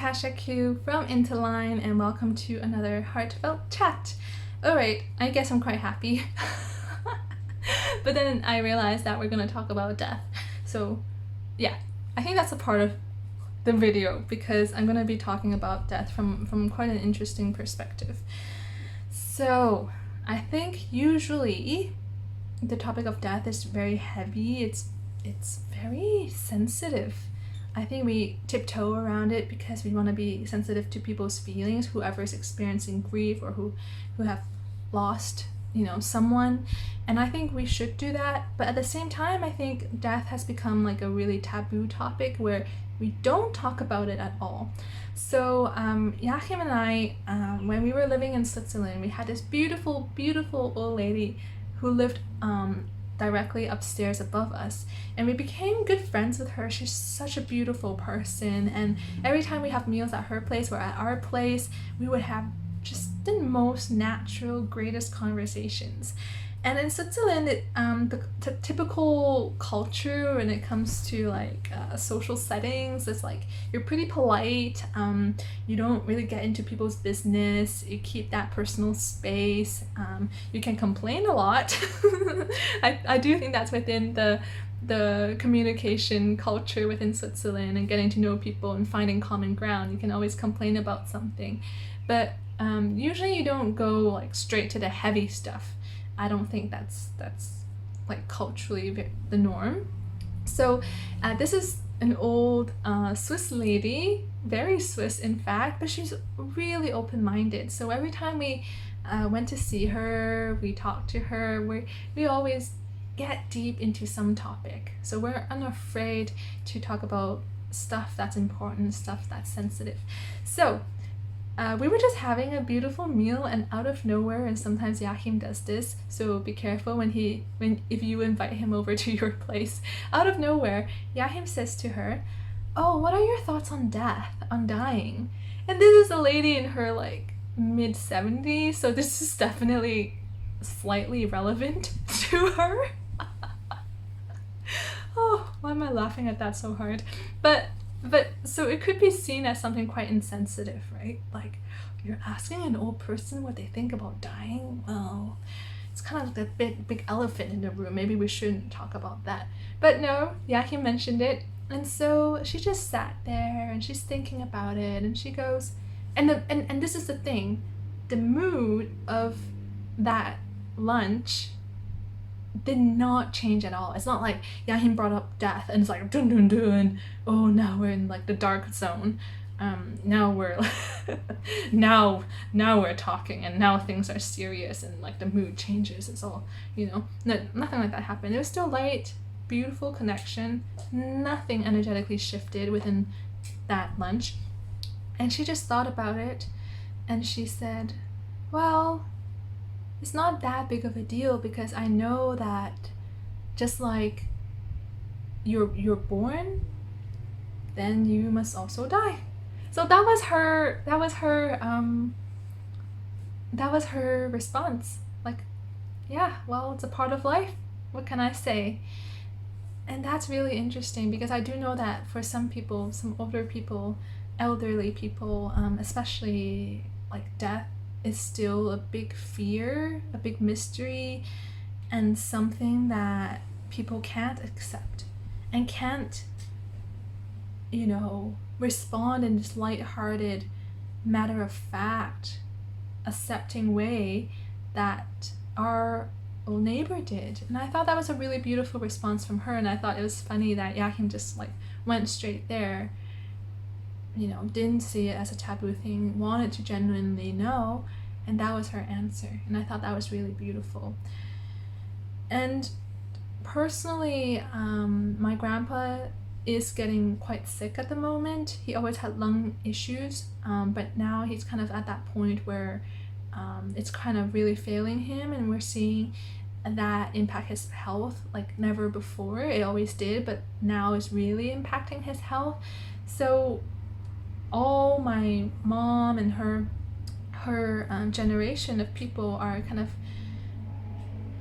Natasha Koo from Intolign, and welcome to another heartfelt chat. Alright, I guess I'm quite happy. But then I realized that we're going to talk about death. So yeah, I think that's a part of the video because I'm going to be talking about death from quite an interesting perspective. So I think usually the topic of death is very heavy. It's very sensitive. I think we tiptoe around it because we want to be sensitive to people's feelings, whoever's experiencing grief or who have lost, someone. And I think we should do that. But at the same time, I think death has become like a really taboo topic where we don't talk about it at all. So Joachim and I, when we were living in Switzerland, we had this beautiful, beautiful old lady who lived directly upstairs above us, and we became good friends with her. She's such a beautiful person, and every time we have meals at her place or at our place, we would have just the most natural, greatest conversations. And in Switzerland, the typical culture when it comes to like social settings is like you're pretty polite. You don't really get into people's business. You keep that personal space. You can complain a lot. I do think that's within the communication culture within Switzerland and getting to know people and finding common ground. You can always complain about something, but usually you don't go like straight to the heavy stuff. I don't think that's like culturally the norm. So this is an old Swiss lady, very Swiss in fact, but she's really open-minded. So every time we went to see her, we talked to her, we always get deep into some topic. So we're unafraid to talk about stuff that's important, stuff that's sensitive. So we were just having a beautiful meal, and out of nowhere, and sometimes Joachim does this, so be careful if you invite him over to your place. Out of nowhere, Joachim says to her, "Oh, what are your thoughts on death, on dying?" And this is a lady in her like mid-70s, so this is definitely slightly relevant to her. Oh, why am I laughing at that so hard? But so it could be seen as something quite insensitive, right? Like, you're asking an old person what they think about dying? Well, it's kind of like the big elephant in the room. Maybe we shouldn't talk about that. But no, Joachim mentioned it, and so she just sat there and she's thinking about it, and she goes, and this is the thing, the mood of that lunch did not change at all. It's not like Joachim brought up death and it's like dun dun dun, oh now we're in like the dark zone, now we're now we're talking and now things are serious and like the mood changes. It's all, no, nothing like that happened. It was still light, beautiful connection, nothing energetically shifted within that lunch. And she just thought about it and she said, well, it's not that big of a deal because I know that just like you're born, then you must also die. So that was her response. Like, yeah, well, it's a part of life. What can I say? And that's really interesting because I do know that for some people, some older people, elderly people, especially like death, is still a big fear, a big mystery, and something that people can't accept and can't, respond in this lighthearted, matter-of-fact, accepting way that our old neighbor did. And I thought that was a really beautiful response from her, and I thought it was funny that Joachim just like went straight there, didn't see it as a taboo thing, wanted to genuinely know, and that was her answer. And I thought that was really beautiful. And personally, my grandpa is getting quite sick at the moment. He always had lung issues, but now he's kind of at that point where it's kind of really failing him, and we're seeing that impact his health like never before. It always did, but now is really impacting his health. So all my mom and her generation of people are kind of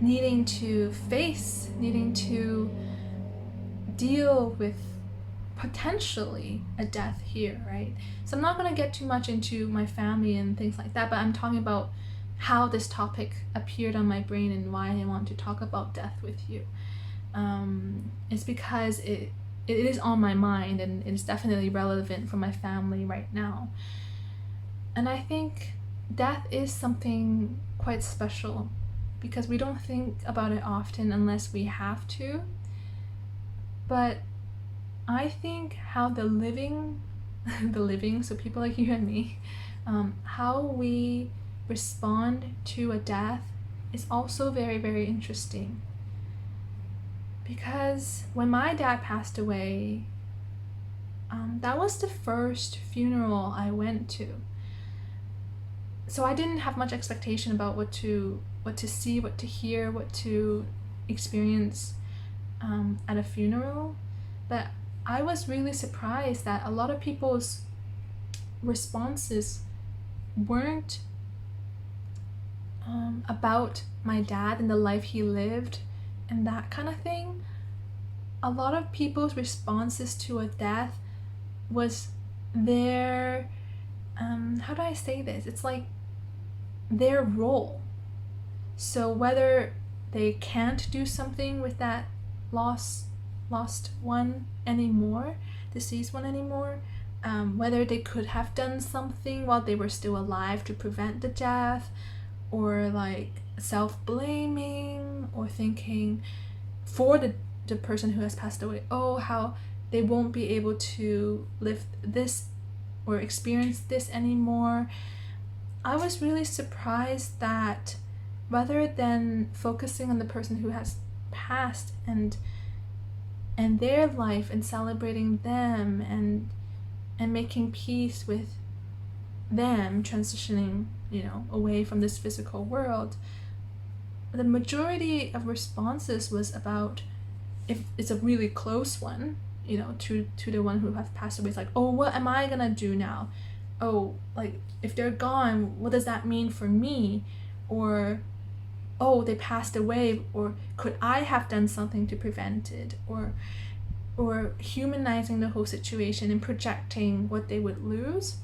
needing to deal with potentially a death here, right? So I'm not going to get too much into my family and things like that, but I'm talking about how this topic appeared on my brain and why I want to talk about death with you. It's because it is on my mind, and it's definitely relevant for my family right now. And I think death is something quite special because we don't think about it often unless we have to. But I think how the living, so people like you and me, how we respond to a death is also very, very interesting. Because when my dad passed away, that was the first funeral I went to. So I didn't have much expectation about what to see, what to hear, what to experience at a funeral. But I was really surprised that a lot of people's responses weren't about my dad and the life he lived and that kind of thing. A lot of people's responses to a death was their, how do I say this? It's like their role. So whether they can't do something with that lost one anymore, deceased one anymore, whether they could have done something while they were still alive to prevent the death, or like self-blaming, or thinking for the person who has passed away, oh, how they won't be able to live this or experience this anymore. I was really surprised that rather than focusing on the person who has passed and their life and celebrating them and making peace with them transitioning, away from this physical world, the majority of responses was about, if it's a really close one, to the one who have passed away, it's like, oh, what am I gonna do now? Oh, like, if they're gone, what does that mean for me? Or, oh, they passed away, or could I have done something to prevent it? Or humanizing the whole situation and projecting what they would lose,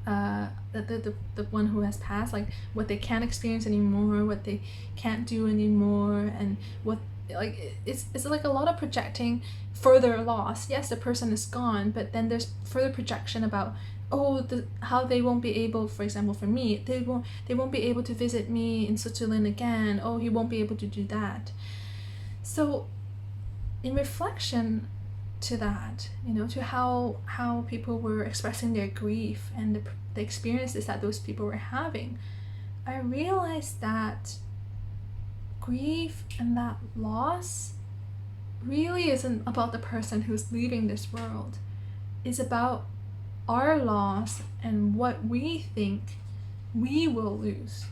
the one who has passed, like what they can't experience anymore, what they can't do anymore, and what, like, it's like a lot of projecting further loss. Yes, the person is gone, but then there's further projection about, oh, how they won't be able, for example, for me, they won't be able to visit me in Switzerland again. Oh, he won't be able to do that. So in reflection to that, to how people were expressing their grief and the experiences that those people were having, I realized that grief and that loss really isn't about the person who's leaving this world. It's about our loss and what we think we will lose.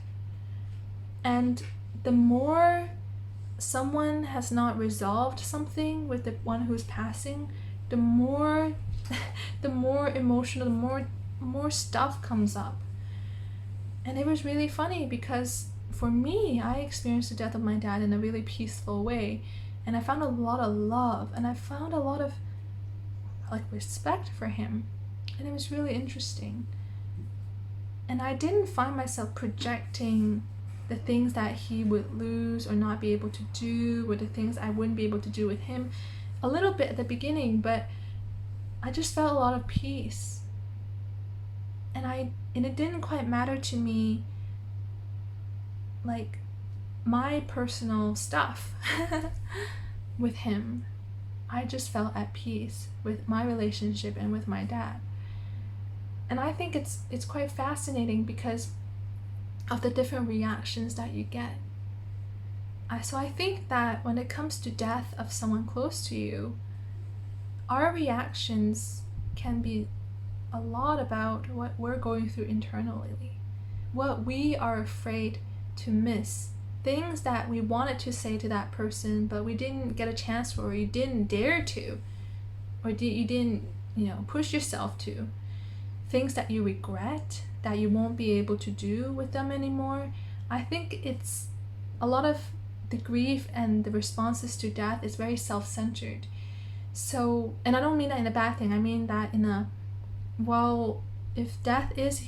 And the more someone has not resolved something with the one who's passing, the more emotional, the more stuff comes up. And it was really funny because for me, I experienced the death of my dad in a really peaceful way, and I found a lot of love, and I found a lot of like respect for him, and it was really interesting. And I didn't find myself projecting the things that he would lose or not be able to do, or the things I wouldn't be able to do with him, a little bit at the beginning, but I just felt a lot of peace. And it didn't quite matter to me, like, my personal stuff with him. I just felt at peace with my relationship and with my dad. And I think it's quite fascinating because of the different reactions that you get. So I think that when it comes to death of someone close to you, our reactions can be a lot about what we're going through internally, what we are afraid to miss, things that we wanted to say to that person but we didn't get a chance for, or you didn't dare to, or you didn't push yourself to, things that you regret that you won't be able to do with them anymore. I think it's a lot of the grief and the responses to death is very self-centered. So, and I don't mean that in a bad thing, I mean that in a, well, if death is,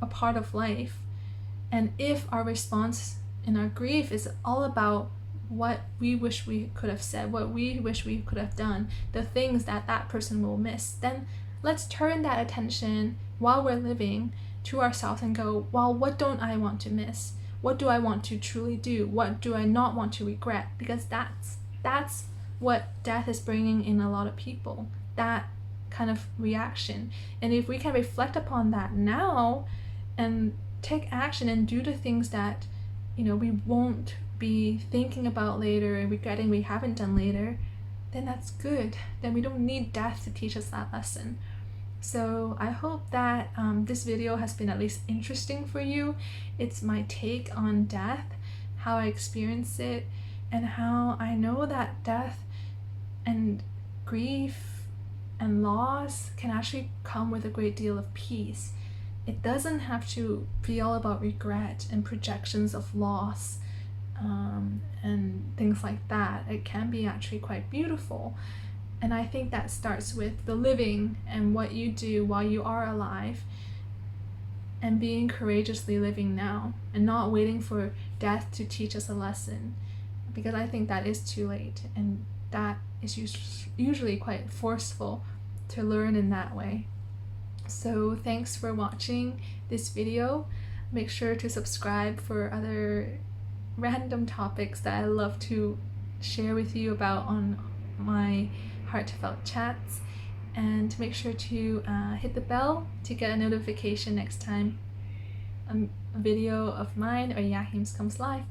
a part of life, and if our response in our grief is all about what we wish we could have said, what we wish we could have done, the things that that person will miss, then let's turn that attention while we're living to ourselves and go, well, what don't I want to miss? What do I want to truly do? What do I not want to regret? Because that's what death is bringing in a lot of people, that kind of reaction. And if we can reflect upon that now and take action and do the things that, we won't be thinking about later and regretting we haven't done later, then that's good. Then we don't need death to teach us that lesson. So I hope that this video has been at least interesting for you. It's my take on death, how I experience it, and how I know that death and grief and loss can actually come with a great deal of peace. It doesn't have to be all about regret and projections of loss and things like that. It can be actually quite beautiful. And I think that starts with the living and what you do while you are alive, and being courageously living now and not waiting for death to teach us a lesson, because I think that is too late, and that is usually quite forceful to learn in that way. So thanks for watching this video. Make sure to subscribe for other random topics that I love to share with you about on my heartfelt chats, and make sure to hit the bell to get a notification next time a video of mine or Yahims comes live.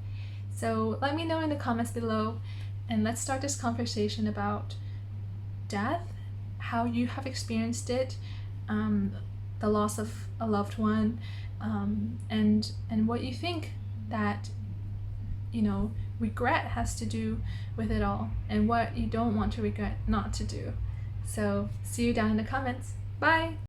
So let me know in the comments below, and let's start this conversation about death, how you have experienced it, the loss of a loved one, and what you think that regret has to do with it all, and what you don't want to regret not to do. So see you down in the comments. Bye!